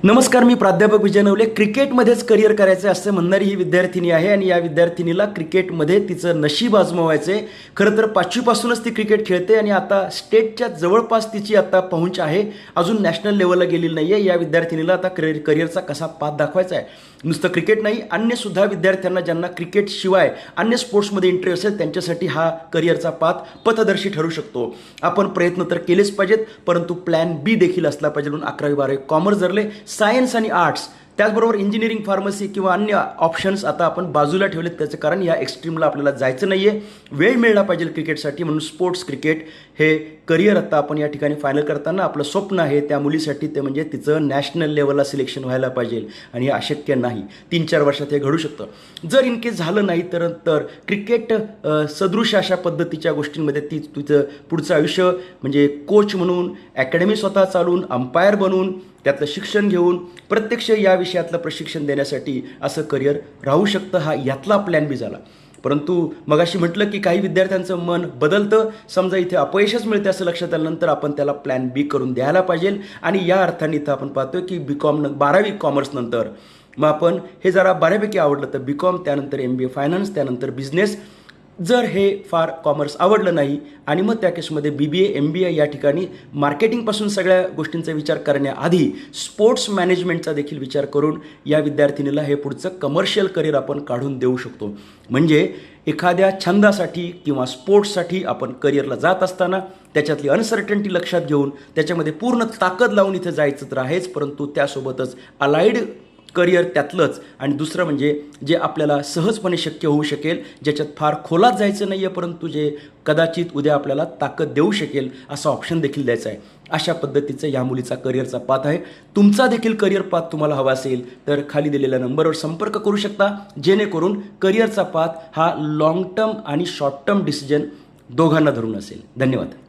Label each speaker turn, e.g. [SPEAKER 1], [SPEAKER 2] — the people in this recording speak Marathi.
[SPEAKER 1] नमस्कार, मी प्राध्यापक विजय नवले. क्रिकेटमध्येच करिअर करायचं असं म्हणणारी ही विद्यार्थिनी आहे आणि या विद्यार्थिनीला क्रिकेटमध्ये तिचं नशीब आजमावायचं आहे. खरं तर 5वीपासूनच ती क्रिकेट खेळते आणि आता स्टेटच्या जवळपास तिची आता पहुंच आहे. अजून नॅशनल लेवलला गेलेली नाही आहे. या विद्यार्थिनीला आता करिअरचा कसा पाथ दाखवायचा आहे. नुसतं क्रिकेट नाही, अन्यसुद्धा विद्यार्थ्यांना ज्यांना क्रिकेटशिवाय अन्य स्पोर्ट्समध्ये इंटरेस्ट असेल त्यांच्यासाठी हा करिअरचा पाथ पथदर्शी ठरू शकतो. आपण प्रयत्न तर केलेच पाहिजेत, परंतु प्लॅन बी देखील असला पाहिजे. म्हणून 11वी-12वी कॉमर्स धरले, सायन्स आणि आर्ट्स, त्याचबरोबर इंजिनिअरिंग, फार्मसी किंवा अन्य ऑप्शन्स आता आपण बाजूला ठेवलेत. त्याचं कारण या एक्स्ट्रीमला आपल्याला जायचं नाही आहे. वेळ मिळला पाहिजे क्रिकेटसाठी. म्हणून स्पोर्ट्स क्रिकेट हे करिअर आता आपण या ठिकाणी फायनल करताना आपलं स्वप्न आहे त्या मुलीसाठी, ते म्हणजे तिचं नॅशनल लेवलला सिलेक्शन व्हायला पाहिजे. आणि हे अशक्य नाही, 3-4 वर्षात हे घडू शकतं. जर इन केस झालं नाही तर क्रिकेट सदृश अशा पद्धतीच्या गोष्टींमध्ये तिचं पुढचं आयुष्य म्हणजे कोच म्हणून, अकॅडमी स्वतः चालून, अंपायर बनून, त्यातलं शिक्षण घेऊन प्रत्यक्ष या विषयातलं प्रशिक्षण देण्यासाठी असं करिअर राहू शकतं. हा यातला प्लॅन बी झाला. परंतु मगाशी म्हटलं की काही विद्यार्थ्यांचं मन बदलतं. समजा इथे अपयशच मिळते असं लक्षात आल्यानंतर आपण त्याला प्लॅन बी करून द्यायला पाहिजे. आणि या अर्थाने इथं आपण पाहतोय की BCom 12वी कॉमर्स नंतर मग आपण हे जरा बऱ्यापैकी आवडलं तर BCom, त्यानंतर MBA फायनान्स, त्यानंतर बिझनेस. जर हे फार कॉमर्स आवडलं नाही आणि मग त्या केसमध्ये BBA, MBA या ठिकाणी मार्केटिंगपासून सगळ्या गोष्टींचा विचार करण्याआधी स्पोर्ट्स मॅनेजमेंटचा देखील विचार करून या विद्यार्थिनीला हे पुढचं कमर्शियल करिअर आपण काढून देऊ शकतो. म्हणजे एखाद्या छंदासाठी किंवा स्पोर्ट्ससाठी आपण करिअरला जात असताना त्याच्यातली अनसर्टन्टी लक्षात घेऊन त्याच्यामध्ये पूर्ण ताकद लावून इथं जायचं तर आहेच, परंतु त्यासोबतच अलाइड करिअर त्यातलंच. आणि दुसरं म्हणजे जे आपल्याला सहजपणे शक्य होऊ शकेल, ज्याच्यात फार खोलात जायचं नाही आहे, परंतु जे कदाचित उद्या आपल्याला ताकद देऊ शकेल असं ऑप्शन देखील द्यायचं आहे. अशा पद्धतीचं या मुलीचा करिअरचा पाथ आहे. तुमचा देखील करिअर पाथ तुम्हाला हवा असेल तर खाली दिलेल्या नंबरवर संपर्क करू शकता, जेणेकरून करिअरचा पाथ हा लॉंग टर्म आणि शॉर्ट टर्म डिसिजन दोघांना धरून असेल. धन्यवाद.